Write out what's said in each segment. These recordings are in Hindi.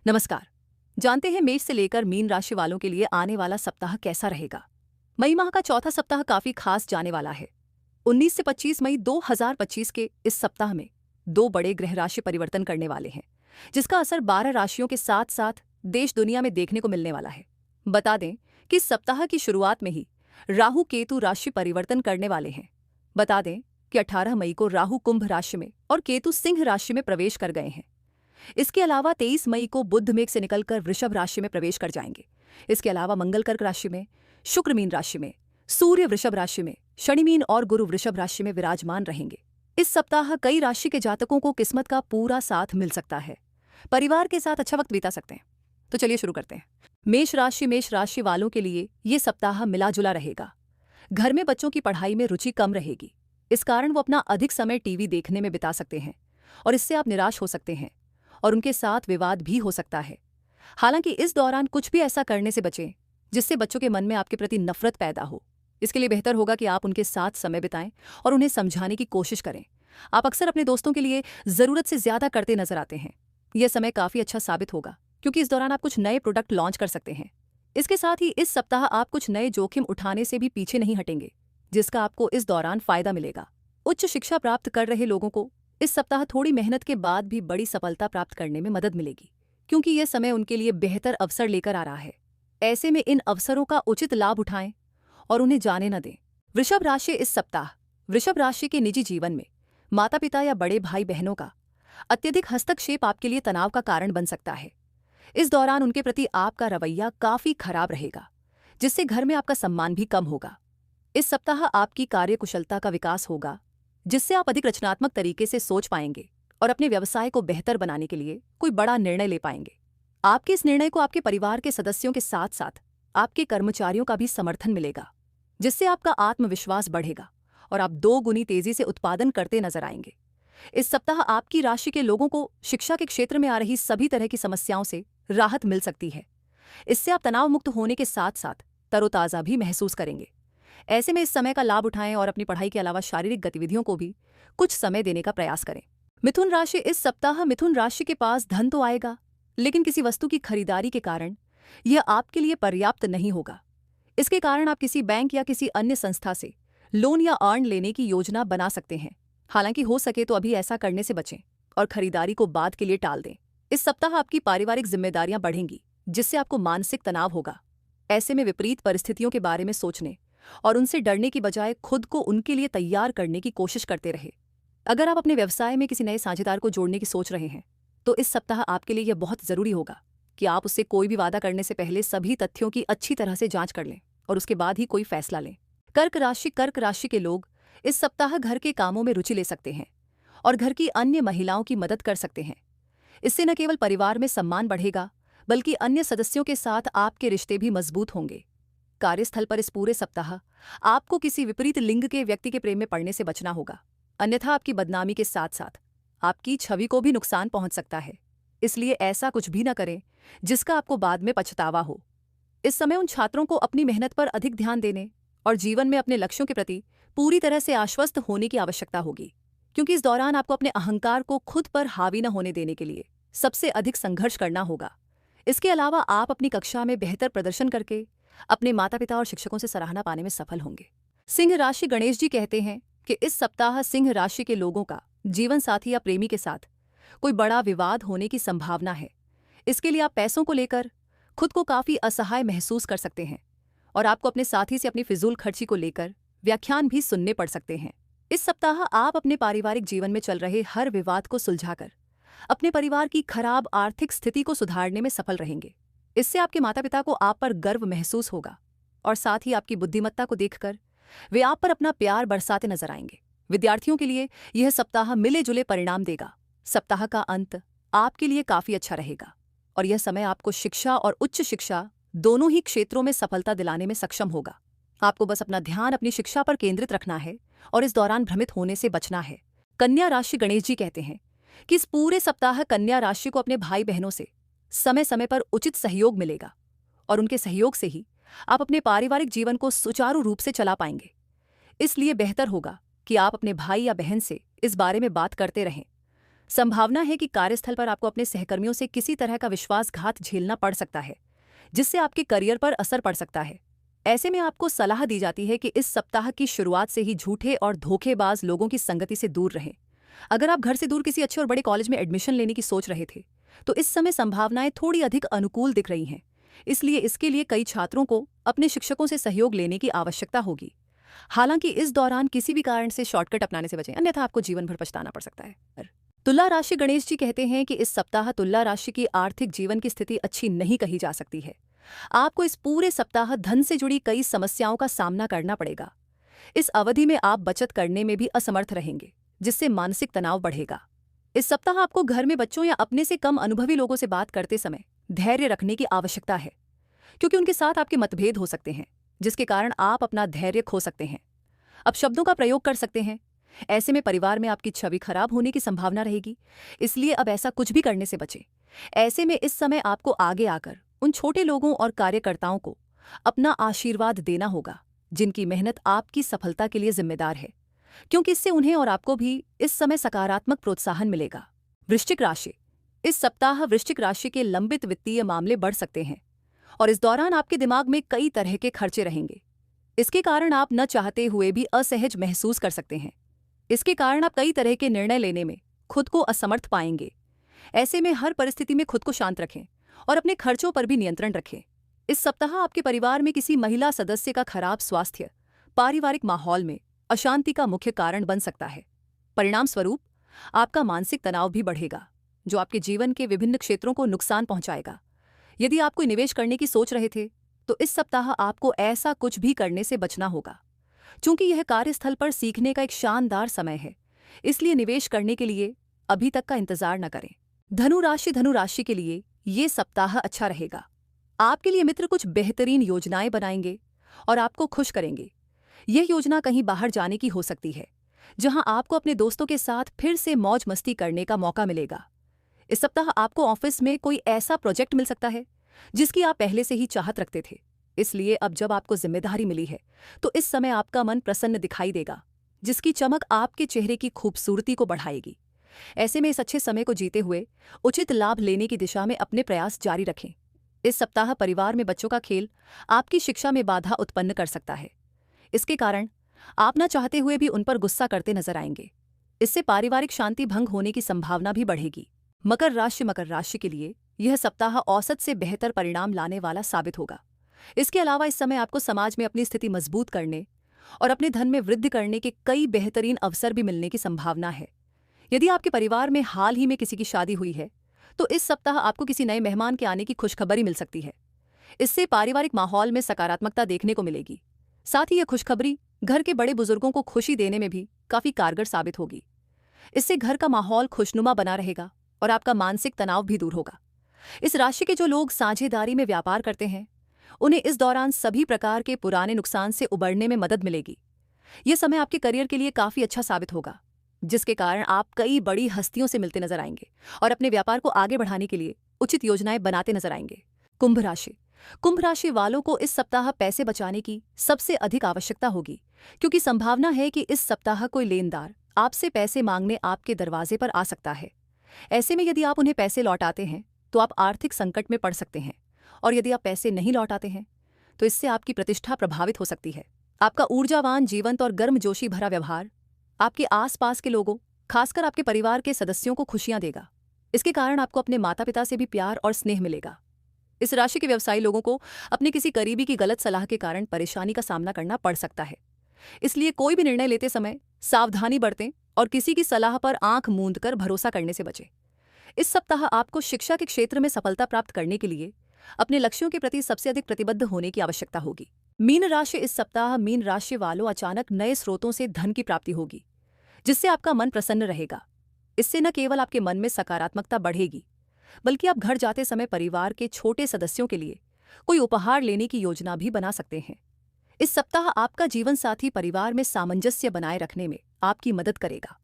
नमस्कार। जानते हैं मेष से लेकर मीन राशि वालों के लिए आने वाला सप्ताह कैसा रहेगा। मई माह का चौथा सप्ताह काफी खास जाने वाला है। 19 से 25 मई 2025 के इस सप्ताह में दो बड़े ग्रह राशि परिवर्तन करने वाले हैं, जिसका असर 12 राशियों के साथ साथ देश दुनिया में देखने को मिलने वाला है। बता दें कि इस सप्ताह की शुरुआत में ही राहु केतु राशि परिवर्तन करने वाले हैं। बता दें कि 18 मई को राहु कुंभ राशि में और केतु सिंह राशि में प्रवेश कर गए हैं। इसके अलावा 23 मई को बुध मेघ से निकलकर वृषभ राशि में प्रवेश कर जाएंगे। इसके अलावा मंगल कर्क राशि में, शुक्र मीन राशि में, सूर्य वृषभ राशि में, शनि मीन और गुरु वृषभ राशि में विराजमान रहेंगे। इस सप्ताह कई राशि के जातकों को किस्मत का पूरा साथ मिल सकता है। परिवार के साथ अच्छा वक्त बिता सकते हैं। तो चलिए शुरू करते हैं। मेष राशि वालों के लिए ये सप्ताह मिला जुला रहेगा। घर में बच्चों की पढ़ाई में रुचि कम रहेगी। इस कारण वो अपना अधिक समय टीवी देखने में बिता सकते हैं और इससे आप निराश हो सकते हैं और उनके साथ विवाद भी हो सकता है। हालांकि इस दौरान कुछ भी ऐसा करने से बचें जिससे बच्चों के मन में आपके प्रति नफरत पैदा हो। इसके लिए बेहतर होगा कि आप उनके साथ समय बिताएं और उन्हें समझाने की कोशिश करें। आप अक्सर अपने दोस्तों के लिए ज़रूरत से ज़्यादा करते नजर आते हैं। यह समय काफ़ी अच्छा साबित होगा क्योंकि इस दौरान आप कुछ नए प्रोडक्ट लॉन्च कर सकते हैं। इसके साथ ही इस सप्ताह आप कुछ नए जोखिम उठाने से भी पीछे नहीं हटेंगे, जिसका आपको इस दौरान फायदा मिलेगा। उच्च शिक्षा प्राप्त कर रहे लोगों को इस सप्ताह थोड़ी मेहनत के बाद भी बड़ी सफलता प्राप्त करने में मदद मिलेगी, क्योंकि यह समय उनके लिए बेहतर अवसर लेकर आ रहा है। ऐसे में इन अवसरों का उचित लाभ उठाएं और उन्हें जाने न दें। वृषभ राशि इस सप्ताह वृषभ राशि के निजी जीवन में माता पिता या बड़े भाई बहनों का अत्यधिक हस्तक्षेप आपके लिए तनाव का कारण बन सकता है। इस दौरान उनके प्रति आपका रवैया काफी खराब रहेगा, जिससे घर में आपका सम्मान भी कम होगा। इस सप्ताह आपकी कार्यकुशलता का विकास होगा, जिससे आप अधिक रचनात्मक तरीके से सोच पाएंगे और अपने व्यवसाय को बेहतर बनाने के लिए कोई बड़ा निर्णय ले पाएंगे। आपके इस निर्णय को आपके परिवार के सदस्यों के साथ साथ आपके कर्मचारियों का भी समर्थन मिलेगा, जिससे आपका आत्मविश्वास बढ़ेगा और आप 2 गुनी तेजी से उत्पादन करते नजर आएंगे। इस सप्ताह आपकी राशि के लोगों को शिक्षा के क्षेत्र में आ रही सभी तरह की समस्याओं से राहत मिल सकती है। इससे आप तनाव मुक्त होने के साथ साथ तरोताज़ा भी महसूस करेंगे। ऐसे में इस समय का लाभ उठाएं और अपनी पढ़ाई के अलावा शारीरिक गतिविधियों को भी कुछ समय देने का प्रयास करें। मिथुन राशि इस सप्ताह मिथुन राशि के पास धन तो आएगा, लेकिन किसी वस्तु की खरीदारी के कारण यह आपके लिए पर्याप्त नहीं होगा। इसके कारण आप किसी बैंक या किसी अन्य संस्था से लोन या अर्न लेने की योजना बना सकते हैं। हालांकि हो सके तो अभी ऐसा करने से बचें और खरीदारी को बाद के लिए टाल दें। इस सप्ताह आपकी पारिवारिक जिम्मेदारियां बढ़ेंगी, जिससे आपको मानसिक तनाव होगा। ऐसे में विपरीत परिस्थितियों के बारे में सोचने और उनसे डरने की बजाय खुद को उनके लिए तैयार करने की कोशिश करते रहे। अगर आप अपने व्यवसाय में किसी नए साझेदार को जोड़ने की सोच रहे हैं, तो इस सप्ताह आपके लिए यह बहुत जरूरी होगा कि आप उससे कोई भी वादा करने से पहले सभी तथ्यों की अच्छी तरह से जांच कर लें और उसके बाद ही कोई फैसला लें। कर्क राशि के लोग इस सप्ताह घर के कामों में रुचि ले सकते हैं और घर की अन्य महिलाओं की मदद कर सकते हैं। इससे न केवल परिवार में सम्मान बढ़ेगा, बल्कि अन्य सदस्यों के साथ आपके रिश्ते भी मजबूत होंगे। कार्यस्थल पर इस पूरे सप्ताह आपको किसी विपरीत लिंग के व्यक्ति के प्रेम में पड़ने से बचना होगा, अन्यथा आपकी बदनामी के साथ साथ आपकी छवि को भी नुकसान पहुंच सकता है। इसलिए ऐसा कुछ भी न करें जिसका आपको बाद में पछतावा हो। इस समय उन छात्रों को अपनी मेहनत पर अधिक ध्यान देने और जीवन में अपने लक्ष्यों के प्रति पूरी तरह से आश्वस्त होने की आवश्यकता होगी, क्योंकि इस दौरान आपको अपने अहंकार को खुद पर हावी न होने देने के लिए सबसे अधिक संघर्ष करना होगा। इसके अलावा आप अपनी कक्षा में बेहतर प्रदर्शन करके अपने माता पिता और शिक्षकों से सराहना पाने में सफल होंगे। सिंह राशि गणेश जी कहते हैं कि इस सप्ताह सिंह राशि के लोगों का जीवन साथी या प्रेमी के साथ कोई बड़ा विवाद होने की संभावना है। इसके लिए आप पैसों को लेकर खुद को काफी असहाय महसूस कर सकते हैं और आपको अपने साथी से अपनी फिजूल खर्ची को लेकर व्याख्यान भी सुनने पड़ सकते हैं। इस सप्ताह आप अपने पारिवारिक जीवन में चल रहे हर विवाद को सुलझाकर अपने परिवार की खराब आर्थिक स्थिति को सुधारने में सफल रहेंगे। इससे आपके माता पिता को आप पर गर्व महसूस होगा और साथ ही आपकी बुद्धिमत्ता को देखकर वे आप पर अपना प्यार बरसाते नजर आएंगे। विद्यार्थियों के लिए यह सप्ताह मिले जुले परिणाम देगा। सप्ताह का अंत आपके लिए काफी अच्छा रहेगा और यह समय आपको शिक्षा और उच्च शिक्षा दोनों ही क्षेत्रों में सफलता दिलाने में सक्षम होगा। आपको बस अपना ध्यान अपनी शिक्षा पर केंद्रित रखना है और इस दौरान भ्रमित होने से बचना है। कन्या राशि गणेश जी कहते हैं कि इस पूरे सप्ताह कन्या राशि को अपने भाई बहनों से समय समय पर उचित सहयोग मिलेगा और उनके सहयोग से ही आप अपने पारिवारिक जीवन को सुचारू रूप से चला पाएंगे। इसलिए बेहतर होगा कि आप अपने भाई या बहन से इस बारे में बात करते रहें। संभावना है कि कार्यस्थल पर आपको अपने सहकर्मियों से किसी तरह का विश्वासघात झेलना पड़ सकता है, जिससे आपके करियर पर असर पड़ सकता है। ऐसे में आपको सलाह दी जाती है कि इस सप्ताह की शुरुआत से ही झूठे और धोखेबाज लोगों की संगति से दूर रहें। अगर आप घर से दूर किसी अच्छे और बड़े कॉलेज में एडमिशन लेने की सोच रहे थे, तो इस समय संभावनाएं थोड़ी अधिक अनुकूल दिख रही हैं। इसलिए इसके लिए कई छात्रों को अपने शिक्षकों से सहयोग लेने की आवश्यकता होगी। हालांकि इस दौरान किसी भी कारण से शॉर्टकट अपनाने से बचें, अन्यथा आपको जीवन भर पछताना पड़ सकता है। तुला राशि गणेश जी कहते हैं कि इस सप्ताह तुला राशि की आर्थिक जीवन की स्थिति अच्छी नहीं कही जा सकती है। आपको इस पूरे सप्ताह धन से जुड़ी कई समस्याओं का सामना करना पड़ेगा। इस अवधि में आप बचत करने में भी असमर्थ रहेंगे, जिससे मानसिक तनाव बढ़ेगा। इस सप्ताह आपको घर में बच्चों या अपने से कम अनुभवी लोगों से बात करते समय धैर्य रखने की आवश्यकता है, क्योंकि उनके साथ आपके मतभेद हो सकते हैं, जिसके कारण आप अपना धैर्य खो सकते हैं। अब शब्दों का प्रयोग कर सकते हैं। ऐसे में परिवार में आपकी छवि खराब होने की संभावना रहेगी, इसलिए अब ऐसा कुछ भी करने से बचें। ऐसे में इस समय आपको आगे आकर उन छोटे लोगों और कार्यकर्ताओं को अपना आशीर्वाद देना होगा, जिनकी मेहनत आपकी सफलता के लिए जिम्मेदार है, क्योंकि इससे उन्हें और आपको भी इस समय सकारात्मक प्रोत्साहन मिलेगा। वृश्चिक राशि। इस सप्ताह वृश्चिक राशि के लंबित वित्तीय मामले बढ़ सकते हैं और इस दौरान आपके दिमाग में कई तरह के खर्चे रहेंगे। इसके कारण आप न चाहते हुए भी असहज महसूस कर सकते हैं। इसके कारण आप कई तरह के निर्णय लेने में खुद को असमर्थ पाएंगे। ऐसे में हर परिस्थिति में खुद को शांत रखें और अपने खर्चों पर भी नियंत्रण रखें। इस सप्ताह आपके परिवार में किसी महिला सदस्य का खराब स्वास्थ्य पारिवारिक माहौल में अशांति का मुख्य कारण बन सकता है। परिणाम स्वरूप आपका मानसिक तनाव भी बढ़ेगा, जो आपके जीवन के विभिन्न क्षेत्रों को नुकसान पहुंचाएगा। यदि आप कोई निवेश करने की सोच रहे थे, तो इस सप्ताह आपको ऐसा कुछ भी करने से बचना होगा, चूंकि यह कार्यस्थल पर सीखने का एक शानदार समय है। इसलिए निवेश करने के लिए अभी तक का इंतजार न करें। धनु राशि के लिए ये सप्ताह अच्छा रहेगा। आपके लिए मित्र कुछ बेहतरीन योजनाएं बनाएंगे और आपको खुश करेंगे। यह योजना कहीं बाहर जाने की हो सकती है, जहां आपको अपने दोस्तों के साथ फिर से मौज मस्ती करने का मौका मिलेगा। इस सप्ताह आपको ऑफिस में कोई ऐसा प्रोजेक्ट मिल सकता है जिसकी आप पहले से ही चाहत रखते थे। इसलिए अब जब आपको जिम्मेदारी मिली है, तो इस समय आपका मन प्रसन्न दिखाई देगा, जिसकी चमक आपके चेहरे की खूबसूरती को बढ़ाएगी। ऐसे में इस अच्छे समय को जीते हुए उचित लाभ लेने की दिशा में अपने प्रयास जारी रखें। इस सप्ताह परिवार में बच्चों का खेल आपकी शिक्षा में बाधा उत्पन्न कर सकता है। इसके कारण आप न चाहते हुए भी उन पर गुस्सा करते नजर आएंगे। इससे पारिवारिक शांति भंग होने की संभावना भी बढ़ेगी। मकर राशि के लिए यह सप्ताह औसत से बेहतर परिणाम लाने वाला साबित होगा। इसके अलावा इस समय आपको समाज में अपनी स्थिति मजबूत करने और अपने धन में वृद्धि करने के कई बेहतरीन अवसर भी मिलने की संभावना है। यदि आपके परिवार में हाल ही में किसी की शादी हुई है, तो इस सप्ताह आपको किसी नए मेहमान के आने की खुशखबरी मिल सकती है। इससे पारिवारिक माहौल में सकारात्मकता देखने को मिलेगी। साथ ही यह खुशखबरी घर के बड़े बुजुर्गों को खुशी देने में भी काफी कारगर साबित होगी। इससे घर का माहौल खुशनुमा बना रहेगा और आपका मानसिक तनाव भी दूर होगा। इस राशि के जो लोग साझेदारी में व्यापार करते हैं, उन्हें इस दौरान सभी प्रकार के पुराने नुकसान से उबरने में मदद मिलेगी। यह समय आपके करियर के लिए काफी अच्छा साबित होगा, जिसके कारण आप कई बड़ी हस्तियों से मिलते नजर आएंगे और अपने व्यापार को आगे बढ़ाने के लिए उचित योजनाएं बनाते नजर आएंगे। कुंभ राशि वालों को इस सप्ताह पैसे बचाने की सबसे अधिक आवश्यकता होगी, क्योंकि संभावना है कि इस सप्ताह कोई लेनदार आपसे पैसे मांगने आपके दरवाजे पर आ सकता है। ऐसे में यदि आप उन्हें पैसे लौटाते हैं, तो आप आर्थिक संकट में पड़ सकते हैं, और यदि आप पैसे नहीं लौटाते हैं, तो इससे आपकी प्रतिष्ठा प्रभावित हो सकती है। आपका ऊर्जावान, जीवंत और गर्मजोशी भरा व्यवहार आपके आसपास के लोगों, खासकर आपके परिवार के सदस्यों को खुशियां देगा। इसके कारण आपको अपने माता पिता से भी प्यार और स्नेह मिलेगा। इस राशि के व्यवसायी लोगों को अपने किसी करीबी की गलत सलाह के कारण परेशानी का सामना करना पड़ सकता है। इसलिए कोई भी निर्णय लेते समय सावधानी बरतें और किसी की सलाह पर आंख मूंद कर भरोसा करने से बचें। इस सप्ताह आपको शिक्षा के क्षेत्र में सफलता प्राप्त करने के लिए अपने लक्ष्यों के प्रति सबसे अधिक प्रतिबद्ध होने की आवश्यकता होगी। मीन राशि। इस सप्ताह मीन राशि वालों अचानक नए स्रोतों से धन की प्राप्ति होगी, जिससे आपका मन प्रसन्न रहेगा। इससे न केवल आपके मन में सकारात्मकता बढ़ेगी, बल्कि आप घर जाते समय परिवार के छोटे सदस्यों के लिए कोई उपहार लेने की योजना भी बना सकते हैं। इस सप्ताह आपका जीवन साथी परिवार में सामंजस्य बनाए रखने में आपकी मदद करेगा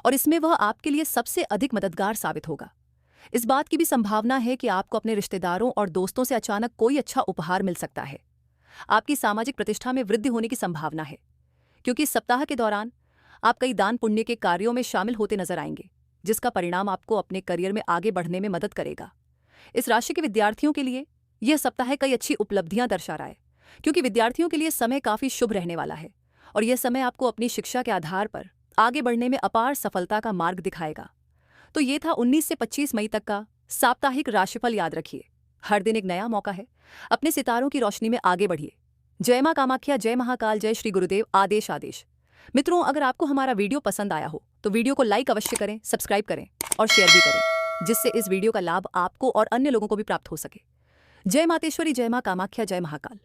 और इसमें वह आपके लिए सबसे अधिक मददगार साबित होगा। इस बात की भी संभावना है कि आपको अपने रिश्तेदारों और दोस्तों से अचानक कोई अच्छा उपहार मिल सकता है। आपकी सामाजिक प्रतिष्ठा में वृद्धि होने की संभावना है, क्योंकि इस सप्ताह के दौरान आप कई दान पुण्य के कार्यों में शामिल होते नजर आएंगे। जिसका परिणाम आपको अपने करियर में आगे बढ़ने में मदद करेगा। इस राशि के विद्यार्थियों के लिए यह सप्ताह कई अच्छी उपलब्धियां दर्शा रहा है, क्योंकि विद्यार्थियों के लिए समय काफी शुभ रहने वाला है और यह समय आपको अपनी शिक्षा के आधार पर आगे बढ़ने में अपार सफलता का मार्ग दिखाएगा। तो ये था 19 से 25 मई तक का साप्ताहिक राशिफल। याद रखिए, हर दिन एक नया मौका है। अपने सितारों की रोशनी में आगे बढ़िए। जय मां कामाख्या, जय महाकाल, जय श्री गुरुदेव। आदेश आदेश। मित्रों, अगर आपको हमारा वीडियो पसंद आया हो तो वीडियो को लाइक अवश्य करें, सब्सक्राइब करें और शेयर भी करें, जिससे इस वीडियो का लाभ आपको और अन्य लोगों को भी प्राप्त हो सके। जय मातेश्वरी, जय मां कामाख्या, जय महाकाल।